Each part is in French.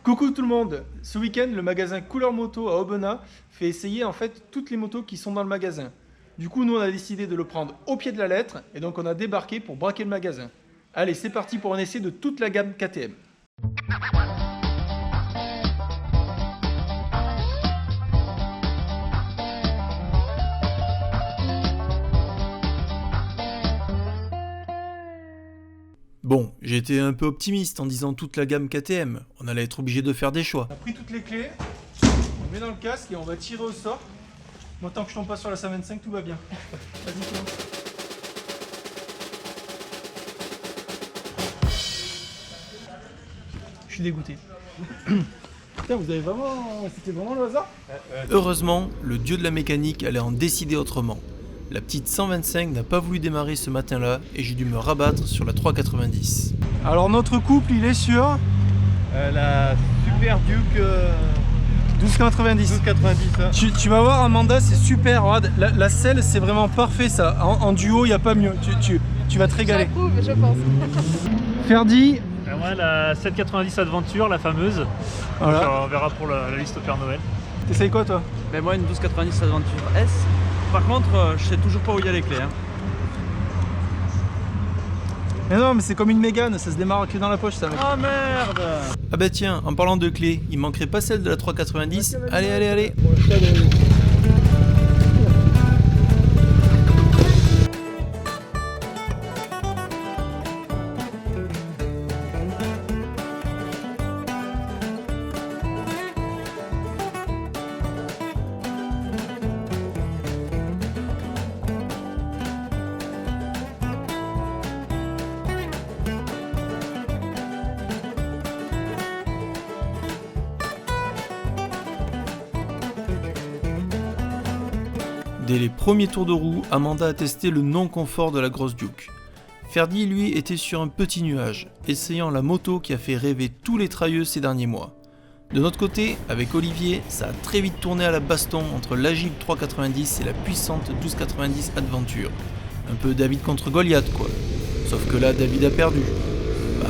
Coucou tout le monde. Ce week-end, le magasin Couleur Moto à Aubenas fait essayer en fait toutes les motos qui sont dans le magasin. Du coup, nous on a décidé de le prendre au pied de la lettre et donc on a débarqué pour braquer le magasin. Allez, c'est parti pour un essai de toute la gamme KTM. Bon, j'ai été un peu optimiste en disant toute la gamme KTM. On allait être obligé de faire des choix. On a pris toutes les clés, on met dans le casque et on va tirer au sort. Moi, tant que je tombe pas sur la 125, tout va bien. Vas-y, commence. Je suis dégoûté. Putain, vous avez vraiment... C'était vraiment le hasard ? Heureusement, le dieu de la mécanique allait en décider autrement. La petite 125 n'a pas voulu démarrer ce matin-là et j'ai dû me rabattre sur la 390. Alors notre couple, il est sur la Super Duke 1290. 1290. Tu vas voir Amanda, c'est super. Regarde, la selle, c'est vraiment parfait ça. En duo, il n'y a pas mieux. Tu vas te régaler. J'approuve, je pense. Ferdi. Moi, la 790 Adventure, la fameuse. Voilà. Donc, on verra pour la liste au Père Noël. T'essayes quoi toi? Ben moi une 1290 Adventure S. Par contre, je sais toujours pas où il y a les clés. Mais non, mais c'est comme une Mégane, ça se démarre que dans la poche ça mec. Oh merde! Ah bah tiens, en parlant de clés, il manquerait pas celle de la 390. Allez. Dès les premiers tours de roue, Amanda a testé le non-confort de la grosse Duke. Ferdi, lui, était sur un petit nuage, essayant la moto qui a fait rêver tous les trailleux ces derniers mois. De notre côté, avec Olivier, ça a très vite tourné à la baston entre l'agile 390 et la puissante 1290 Adventure. Un peu David contre Goliath, quoi. Sauf que là, David a perdu.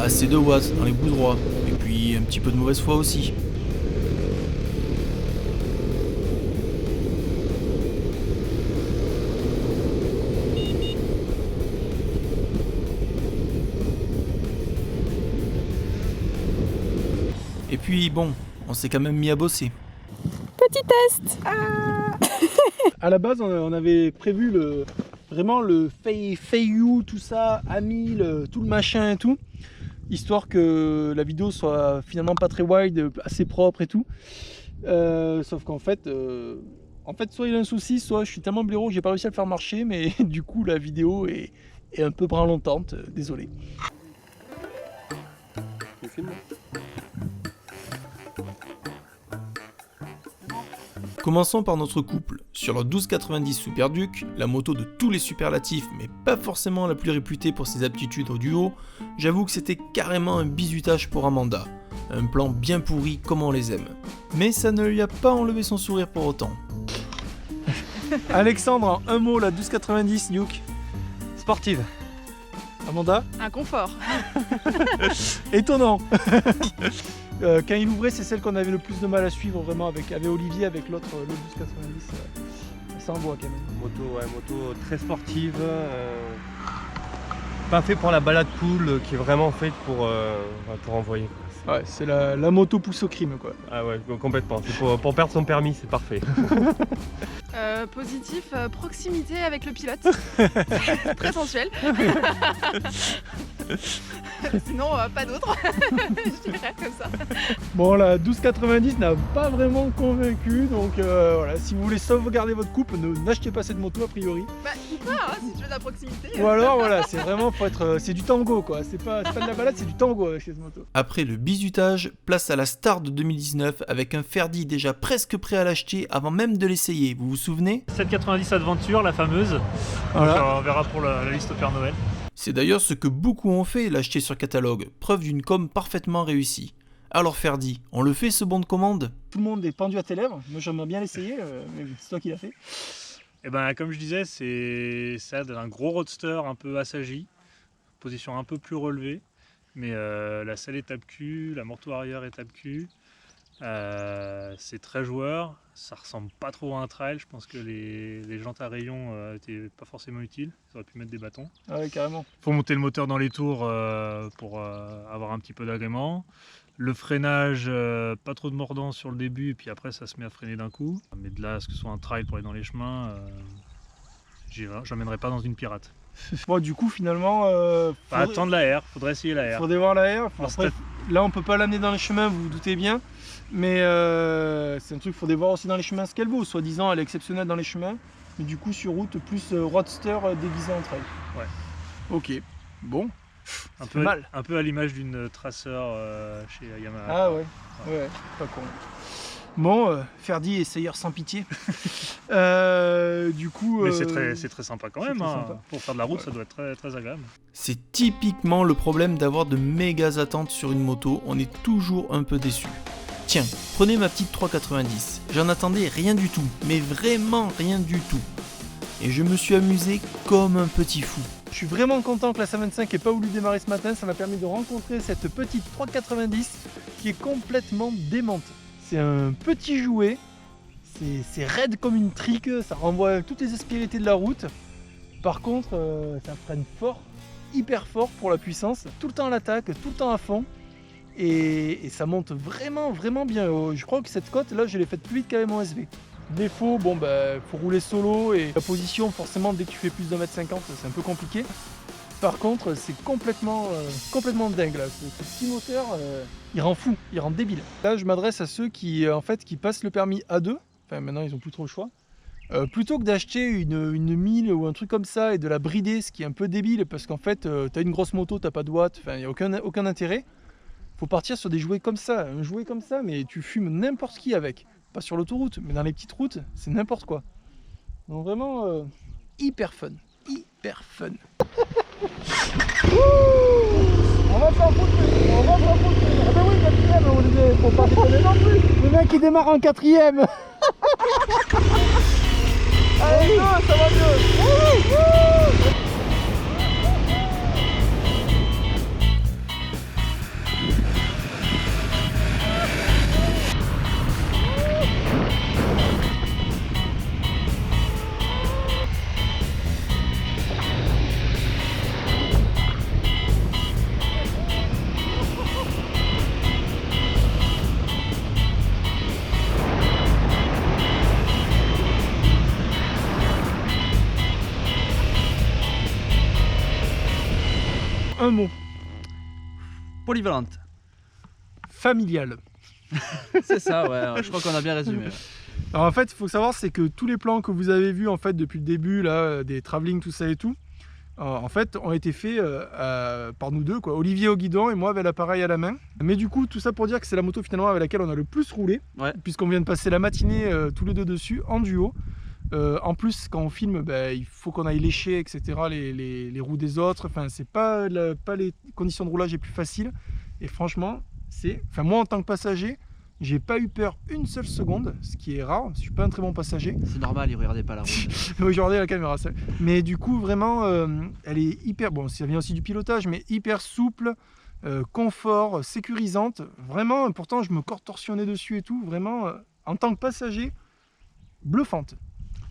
Assez de watts dans les bouts droits, et puis un petit peu de mauvaise foi aussi. Et puis bon, on s'est quand même mis à bosser. Petit test. À la base, on avait prévu vraiment le Feiyu, tout ça, Ami, tout le machin et tout, histoire que la vidéo soit finalement pas très wide, assez propre et tout. Sauf qu'en fait, soit il y a un souci, soit je suis tellement blaireau que j'ai pas réussi à le faire marcher, mais du coup la vidéo est un peu branlantante, désolé. Tu filmes ? Commençons par notre couple. Sur la 1290 Super Duke, la moto de tous les superlatifs, mais pas forcément la plus réputée pour ses aptitudes au duo, j'avoue que c'était carrément un bizutage pour Amanda. Un plan bien pourri comme on les aime. Mais ça ne lui a pas enlevé son sourire pour autant. Alexandre, en un mot, la 1290 Duke. Sportive. Amanda? Un confort. Étonnant. Quand il ouvrait, c'est celle qu'on avait le plus de mal à suivre vraiment avec Olivier, avec l'autre, le 1290. Ça envoie quand même. Moto très sportive. Pas fait pour la balade cool, qui est vraiment faite pour envoyer. Ouais, c'est la moto pousse au crime quoi. Ah ouais, complètement. C'est pour perdre son permis, c'est parfait. Positif, proximité avec le pilote. Très sensuel. Sinon, pas d'autre. Je dirais comme ça. Bon, la 1290 n'a pas vraiment convaincu, donc voilà, si vous voulez sauvegarder votre couple, n'achetez pas cette moto a priori. Bah, ou pas, hein, si tu veux de la proximité. Ou alors voilà, c'est vraiment c'est du tango quoi, c'est pas de la balade, c'est du tango avec cette moto. Après le bizutage, place à la star de 2019 avec un Ferdi déjà presque prêt à l'acheter avant même de l'essayer, vous vous souvenez? 790 Adventure, la fameuse. Voilà. Donc, on verra pour la liste au Père Noël. C'est d'ailleurs ce que beaucoup ont fait, l'acheter sur catalogue, preuve d'une com parfaitement réussie. Alors Ferdi, on le fait ce bon de commande? Tout le monde est pendu à tes lèvres, moi j'aimerais bien l'essayer, mais c'est toi qui l'as fait. Et ben comme je disais, c'est ça, un gros roadster un peu assagi, position un peu plus relevée. Mais la selle étape Q, la Morto arrière étape Q, c'est très joueur. Ça ressemble pas trop à un trail. Je pense que les jantes à rayons étaient pas forcément utiles. Ils auraient pu mettre des bâtons. Ah ouais, carrément. Faut monter le moteur dans les tours pour avoir un petit peu d'agrément. Le freinage, pas trop de mordant sur le début, et puis après ça se met à freiner d'un coup. Mais de là à ce que ce soit un trail pour aller dans les chemins, j'emmènerai pas dans une pirate. Bon, du coup, finalement, Attendre la R, faudrait essayer la R. faudrait voir la R. Alors, Après, là, on peut pas l'amener dans les chemins, vous vous doutez bien. Mais c'est un truc qu'il faudrait voir aussi dans les chemins ce qu'elle vaut. Soi-disant, elle est exceptionnelle dans les chemins. Mais du coup, sur route, plus roadster déguisé en trail. Ouais. Ok. Bon. Un fait peu, mal. un peu à l'image d'une Tracer chez Yamaha. Ah ouais. Ouais, pas con. Bon, Ferdi, essayeur sans pitié. Du coup. Mais c'est très sympa quand même. très Hein. sympa. Pour faire de la route, Ouais. ça doit être très, très agréable. C'est typiquement le problème d'avoir de méga attentes sur une moto, on est toujours un peu déçu. Tiens, prenez ma petite 390, j'en attendais rien du tout, mais vraiment rien du tout. Et je me suis amusé comme un petit fou. Je suis vraiment content que la 125 ait pas voulu démarrer ce matin, ça m'a permis de rencontrer cette petite 390 qui est complètement démente. C'est un petit jouet, c'est raide comme une trique, ça renvoie toutes les aspérités de la route. Par contre, ça freine fort, hyper fort pour la puissance, tout le temps à l'attaque, tout le temps à fond. Et ça monte vraiment bien. Je crois que cette côte là, je l'ai faite plus vite qu'avec mon SV. Défaut, bon bah faut rouler solo et la position forcément dès que tu fais plus de 1m50 c'est un peu compliqué. Par contre c'est complètement dingue là. Ce petit moteur il rend fou, il rend débile. Là je m'adresse à ceux qui qui passent le permis A2, enfin maintenant ils ont plus trop le choix. Plutôt que d'acheter une 1000 ou un truc comme ça et de la brider, ce qui est un peu débile parce qu'en fait t'as une grosse moto, t'as pas de watts, enfin il n'y a aucun intérêt. Faut partir sur des jouets comme ça, un jouet comme ça mais tu fumes n'importe qui avec. Pas sur l'autoroute, mais dans les petites routes, c'est n'importe quoi. Donc vraiment, hyper fun. Hyper fun. On va s'en foutre. Ah ben oui, quatrième, faut pas déconner non plus. Le mec il démarre en quatrième. Allez, go, ça va mieux. Un mot, Polyvalente. familial. C'est ça, ouais. Je crois qu'on a bien résumé. Ouais. Alors en fait, il faut savoir, c'est que tous les plans que vous avez vus en fait depuis le début, là, des travelling, tout ça et tout, en fait, ont été faits par nous deux, quoi. Olivier au guidon et moi avec l'appareil à la main. Mais du coup, tout ça pour dire que c'est la moto finalement avec laquelle on a le plus roulé, Ouais. puisqu'on vient de passer la matinée tous les deux dessus en duo. En plus, quand on filme, il faut qu'on aille lécher, etc. les roues des autres. Enfin, c'est pas les conditions de roulage les plus faciles. Et franchement, moi en tant que passager, j'ai pas eu peur une seule seconde, ce qui est rare. Je suis pas un très bon passager. C'est normal, il regardait pas la route. Oui, j'ai regardé la caméra. Mais du coup, vraiment, elle est hyper. Bon, ça vient aussi du pilotage, mais hyper souple, confort, sécurisante. Vraiment, pourtant, je me contorsionnais dessus et tout. Vraiment, en tant que passager, bluffante.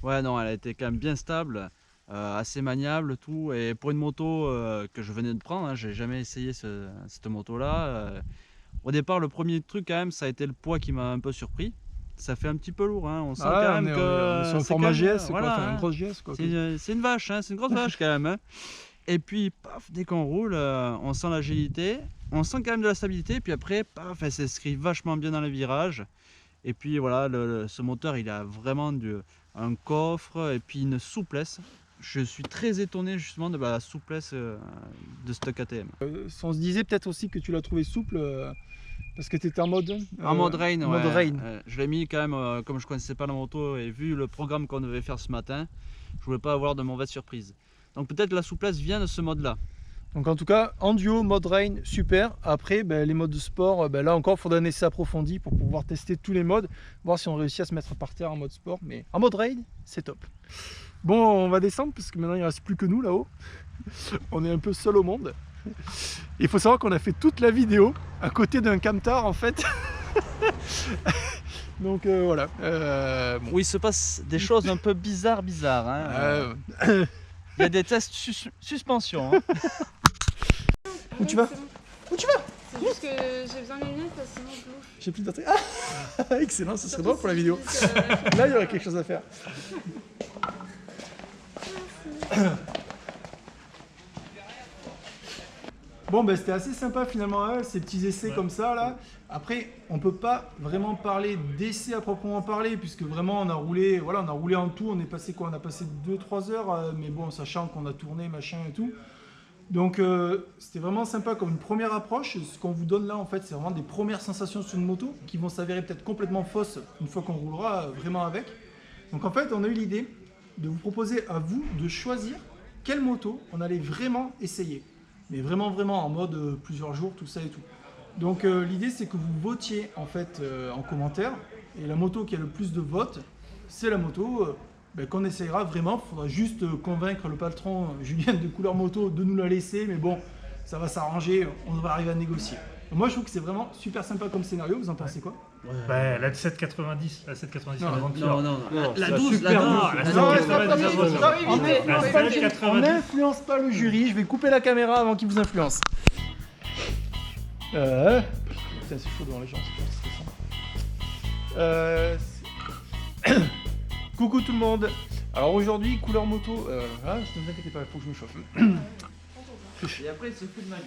Ouais, non, elle a été quand même bien stable, assez maniable, tout. Et pour une moto que je venais de prendre, hein, j'ai jamais essayé cette moto-là. Au départ, le premier truc quand même, ça a été le poids qui m'a un peu surpris. Ça fait un petit peu lourd, hein. On sent quand même que c'est un c'est format quand même- GS, voilà, quoi, enfin, hein. une grosse GS, quoi. C'est une vache, hein, c'est une grosse vache quand même. Hein. Et puis, paf, dès qu'on roule, on sent l'agilité, on sent quand même de la stabilité. Puis après, paf, elle s'inscrit vachement bien dans les virages. Et puis voilà, ce moteur, il a vraiment un coffre et puis une souplesse. Je suis très étonné justement de la souplesse de cette KTM. On se disait peut-être aussi que tu l'as trouvé souple parce que tu étais en mode. En mode rain, ouais. Mode rain. Je l'ai mis quand même, comme je connaissais pas la moto et vu le programme qu'on devait faire ce matin, je voulais pas avoir de mauvaise surprise. Donc peut-être la souplesse vient de ce mode-là. Donc en tout cas, en duo, mode rain, super. Après, les modes de sport, là encore, il faudra un essai approfondi pour pouvoir tester tous les modes, voir si on réussit à se mettre par terre en mode sport. Mais en mode rain, c'est top. Bon, on va descendre parce que maintenant il ne reste plus que nous là-haut. On est un peu seul au monde. Il faut savoir qu'on a fait toute la vidéo à côté d'un camtar en fait. Donc voilà. Bon. Où il se passe des choses un peu bizarres. Hein. Il y a des tests suspension. Hein. Où tu vas? Où tu vas? C'est juste que j'ai besoin de lunettes parce que sinon je louche. J'ai plus de batterie. Ah excellent, ce serait drôle pour la vidéo. Là, il y aurait quelque chose à faire. Bon, ben c'était assez sympa finalement, hein, ces petits essais comme ça là. Après, on peut pas vraiment parler d'essais à proprement parler, puisque vraiment on a roulé, voilà, on a roulé en tout. On est passé quoi? On a passé 2-3 heures, mais bon, sachant qu'on a tourné machin et tout. Donc c'était vraiment sympa comme une première approche. Ce qu'on vous donne là en fait, c'est vraiment des premières sensations sur une moto qui vont s'avérer peut-être complètement fausses une fois qu'on roulera vraiment avec. Donc en fait, on a eu l'idée de vous proposer à vous de choisir quelle moto on allait vraiment essayer. Mais vraiment en mode plusieurs jours, tout ça et tout. Donc l'idée c'est que vous votiez en fait en commentaire, et la moto qui a le plus de votes, c'est la moto qu'on essayera vraiment. Il faudra juste convaincre le patron Julien de Couleur Moto de nous la laisser, mais bon, ça va s'arranger, on va arriver à négocier. Moi je trouve que c'est vraiment super sympa comme scénario, vous en pensez quoi? Bah, la 790, la 790 Non, Aventure. Non. La La 12, super la 12. douce. la Non, 790 Aventure. on n'influence pas le jury, je vais couper la caméra avant qu'il vous influence. Putain, c'est chaud devant les gens, c'est stressant. Coucou tout le monde. Alors aujourd'hui, Couleur Moto, ne vous inquiétez pas, il faut que je me chauffe. Et après, il se fout de ma gueule.